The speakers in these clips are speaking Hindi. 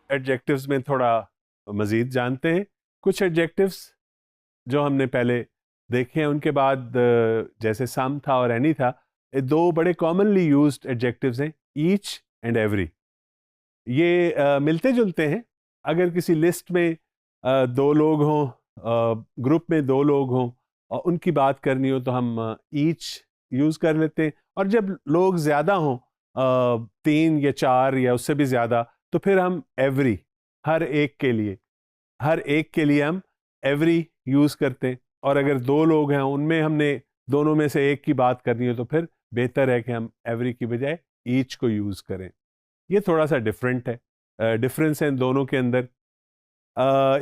एडजेक्टिव्स में थोड़ा मज़ीद जानते हैं। कुछ एडजेक्टिव्स जो हमने पहले देखे हैं, उनके बाद जैसे सम था और एनी था, ये दो बड़े कॉमनली यूज्ड एडजेक्टिव्स हैं, ईच एंड एवरी। ये मिलते जुलते हैं। अगर किसी लिस्ट में दो लोग हों, ग्रुप में दो लोग हों और उनकी बात करनी हो तो हम ईच यूज़ कर लेते हैं, और जब लोग ज़्यादा हों, 3 या 4 या उससे भी ज़्यादा, तो फिर हम एवरी, हर एक के लिए हम एवरी यूज़ करते हैं। और अगर दो लोग हैं, उनमें हमने दोनों में से एक की बात करनी हो तो फिर बेहतर है कि हम एवरी की बजाय ईच को यूज़ करें। ये थोड़ा सा डिफरेंट है, डिफरेंस है इन दोनों के अंदर।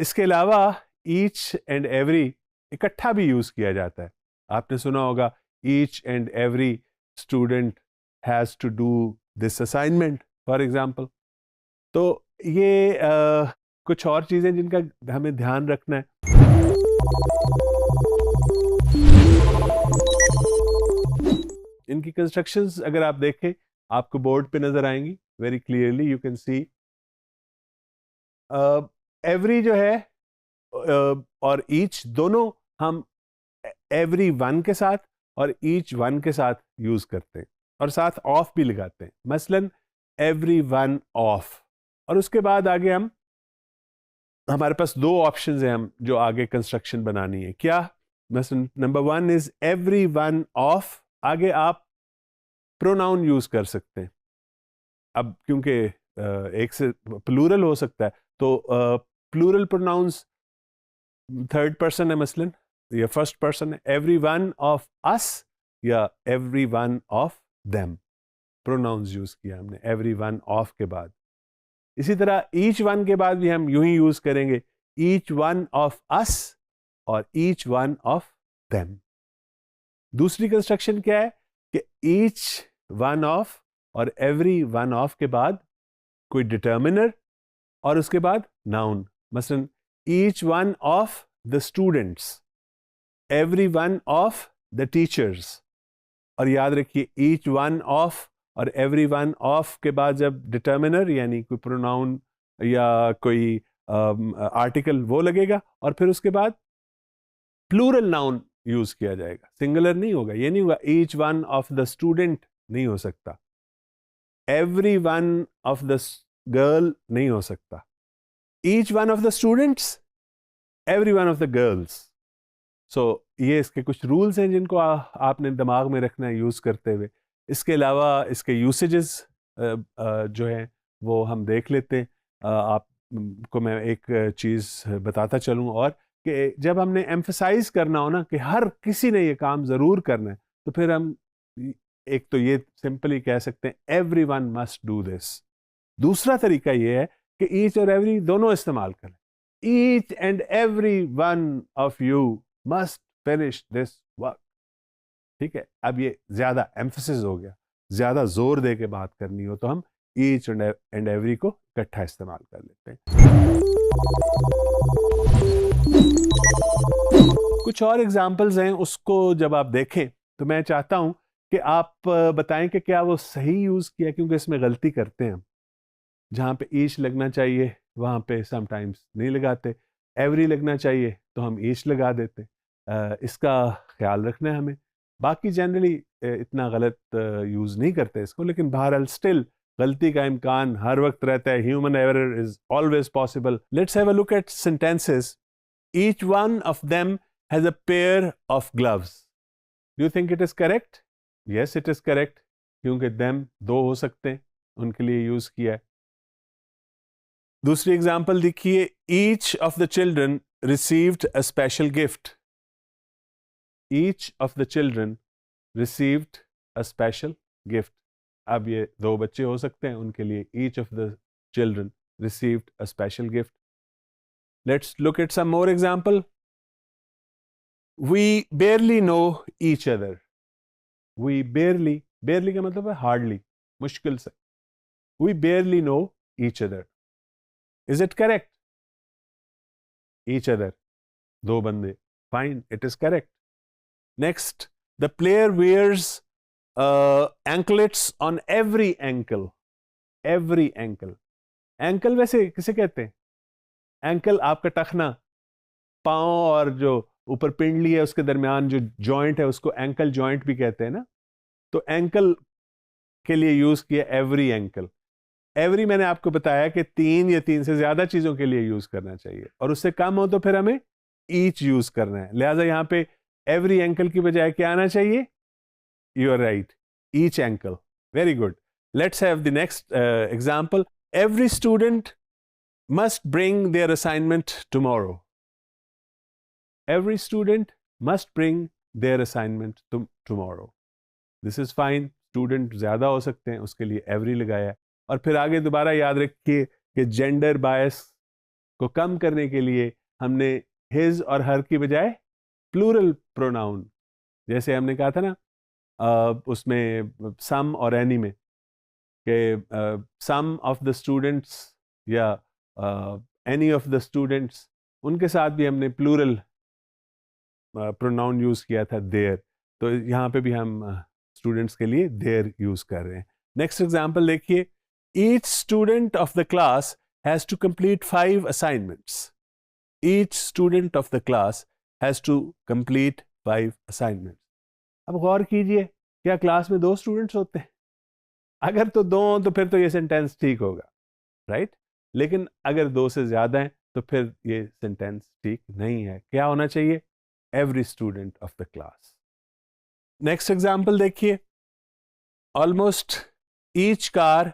इसके अलावा ईच एंड एवरी इकट्ठा भी यूज़ किया जाता है। आपने सुना होगा, each and every student has to do this assignment, for example. तो ये कुछ और चीज़ें जिनका हमें ध्यान रखना है। इनकी कंस्ट्रक्शंस अगर आप देखें, आपको बोर्ड पे नजर आएंगी very clearly, you can see every जो है और ईच दोनों हम एवरी वन के साथ और ईच वन के साथ यूज करते हैं, और साथ ऑफ भी लगाते हैं। मसलन एवरी वन ऑफ, और उसके बाद आगे हमारे पास दो ऑप्शंस हैं, हम जो आगे कंस्ट्रक्शन बनानी है क्या। मसलन number 1 is every one of, आगे आप प्रोनाउन यूज कर सकते हैं। अब क्योंकि एक से प्लूरल हो सकता है, तो प्लूरल प्रोनाउंस थर्ड पर्सन है, मसलन या फर्स्ट पर्सन है, एवरी वन ऑफ अस या every one of them, pronouns use किया हमने एवरी वन ऑफ के बाद। इसी तरह ईच वन के बाद भी हम यूं ही यूज करेंगे, ईच वन ऑफ अस और ईच वन ऑफ देम। दूसरी कंस्ट्रक्शन क्या है कि ईच वन ऑफ और एवरी वन ऑफ के बाद कोई डिटर्मिनर और उसके बाद नाउन। मसलन each one of the students, every one of the teachers. और याद रखिए, ईच वन ऑफ और एवरी वन ऑफ के बाद जब डिटर्मिनर यानी कोई प्रोनाउन या कोई आर्टिकल वो लगेगा, और फिर उसके बाद प्लूरल नाउन यूज किया जाएगा, सिंगुलर नहीं होगा। ये नहीं होगा each one of the student, नहीं हो सकता। Every one of the girl नहीं हो सकता। Each one of the students, every one of the girls. So ये इसके कुछ रूल्स हैं जिनको आपने दिमाग में रखना है यूज करते हुए। इसके अलावा इसके यूसेजेस जो हैं वो हम देख लेते हैं। आपको मैं एक चीज़ बताता चलूँ, और कि जब हमने एम्फसाइज करना हो ना कि हर किसी ने ये काम ज़रूर करना है, तो फिर हम एक तो ये सिंपली कह सकते हैं every one must do this. दूसरा तरीका ये है कि ईच और एवरी दोनों इस्तेमाल करें। Each and every one of you must finish this work. ठीक है, अब ये ज्यादा एम्फसिस हो गया, ज्यादा जोर दे के बात करनी हो तो हम ईच एंड एवरी को इकट्ठा इस्तेमाल कर लेते हैं। कुछ और एग्जाम्पल्स हैं, उसको जब आप देखें तो मैं चाहता हूं कि आप बताएं कि क्या वो सही यूज किया, क्योंकि इसमें गलती करते हैं हम। जहाँ पे ईच लगना चाहिए वहाँ पे समटाइम्स नहीं लगाते, एवरी लगना चाहिए तो हम ईच लगा देते। इसका ख्याल रखना है हमें। बाकी जनरली इतना गलत यूज़ नहीं करते इसको, लेकिन बहरहाल स्टिल गलती का इम्कान हर वक्त रहता है। Human error is always possible. Let's have a look at sentences. Each one of them has a pair of gloves. Do you think it is correct? Yes, it is correct, क्योंकि देम दो हो सकते हैं, उनके लिए यूज किया है। दूसरी एग्जाम्पल देखिए, each of the children received a special gift. Each of the children received a special gift. अब ये दो बच्चे हो सकते हैं, उनके लिए each of the children received a special gift. Let's look at some more example. We barely know each other. We barely, barely का मतलब है हार्डली, मुश्किल से। We barely know each other. Is it correct? Each other, दो बंदे, fine, it is correct. Next, the player wears anklets on every ankle. Every ankle. Ankle वैसे किसे कहते हैं? एंकल आपका टखना, पांव और जो ऊपर पिंडली है उसके दरमियान जो जॉइंट है उसको एंकल जॉइंट भी कहते हैं ना। तो एंकल के लिए यूज किया एवरी एंकल। एवरी मैंने आपको बताया कि 3 या 3 से ज्यादा चीजों के लिए यूज करना चाहिए, और उससे कम हो तो फिर हमें ईच यूज करना है। लिहाजा यहां पे एवरी एंकल की बजाय क्या आना चाहिए? You are right, each ankle. Very good. Let's have the next example. Every student must bring their assignment tomorrow. Every student must bring their assignment tomorrow. This is fine. Student ज़्यादा हो सकते हैं, उसके लिए every लगाया है। और फिर आगे दोबारा याद रखिए कि जेंडर बायस को कम करने के लिए हमने his और her की बजाय प्लूरल प्रोनाउन, जैसे हमने कहा था ना उसमें some और any में कि some of the students या एनी ऑफ द स्टूडेंट्स, उनके साथ भी हमने प्लूरल प्रोनाउन यूज किया था देयर। तो यहाँ पे भी हम स्टूडेंट्स के लिए देयर यूज कर रहे हैं। नेक्स्ट एग्जांपल देखिए। Each student of the class has to complete 5 assignments. Each student of the class has to complete 5 assignments. अब गौर कीजिए, क्या क्लास में 2 स्टूडेंट्स होते हैं? अगर तो 2 तो फिर तो ये सेंटेंस ठीक होगा, राइट? लेकिन अगर 2 से ज्यादा हैं तो फिर ये सेंटेंस ठीक नहीं है। क्या होना चाहिए? Every student of the class. Next example देखिए। Almost each car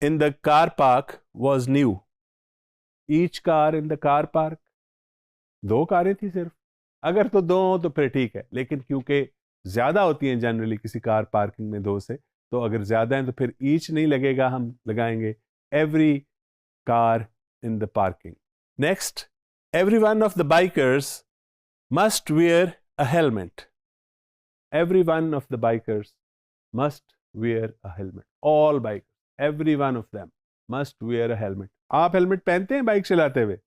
in the car park was new. Each car in the car park, 2 कारें थी सिर्फ। अगर तो 2 हो तो फिर ठीक है, लेकिन क्योंकि ज्यादा होती हैं जनरली किसी कार पार्किंग में 2 से, तो अगर ज्यादा हैं तो फिर ईच नहीं लगेगा, हम लगाएंगे every car in the parking. Next, every one of the bikers must wear a helmet. Every one of the bikers must wear a helmet. All bikers, every one of them must wear a helmet. आप हेलमेट पहनते हैं बाइक चलाते हुए,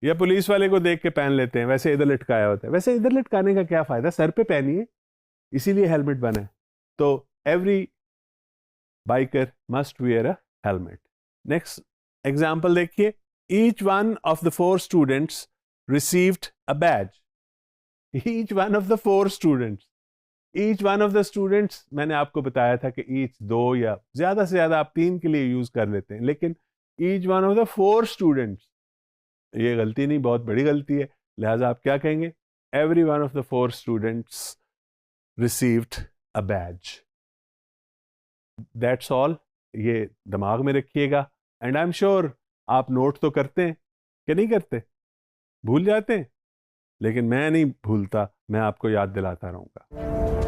या पुलिस वाले को देख के पहन लेते हैं? वैसे इधर लटकाया होता है। वैसे इधर लटकाने का क्या फायदा? सर पे पहनिए, इसीलिए हेलमेट बना है। तो every biker must wear a helmet. Next example देखिए। Each one of the 4 students received a badge. Each one of the 4 students, each one of the students, मैंने आपको बताया था कि ईच 2 या ज्यादा से ज्यादा आप 3 के लिए यूज कर लेते हैं, लेकिन each one of the 4 students, ये गलती नहीं, बहुत बड़ी गलती है। लिहाजा आप क्या कहेंगे? Every one of the 4 students received a badge. That's all. ये दिमाग में रखिएगा। एंड आई एम श्योर आप नोट तो करते हैं कि नहीं करते? भूल जाते हैं, लेकिन मैं नहीं भूलता, मैं आपको याद दिलाता रहूंगा।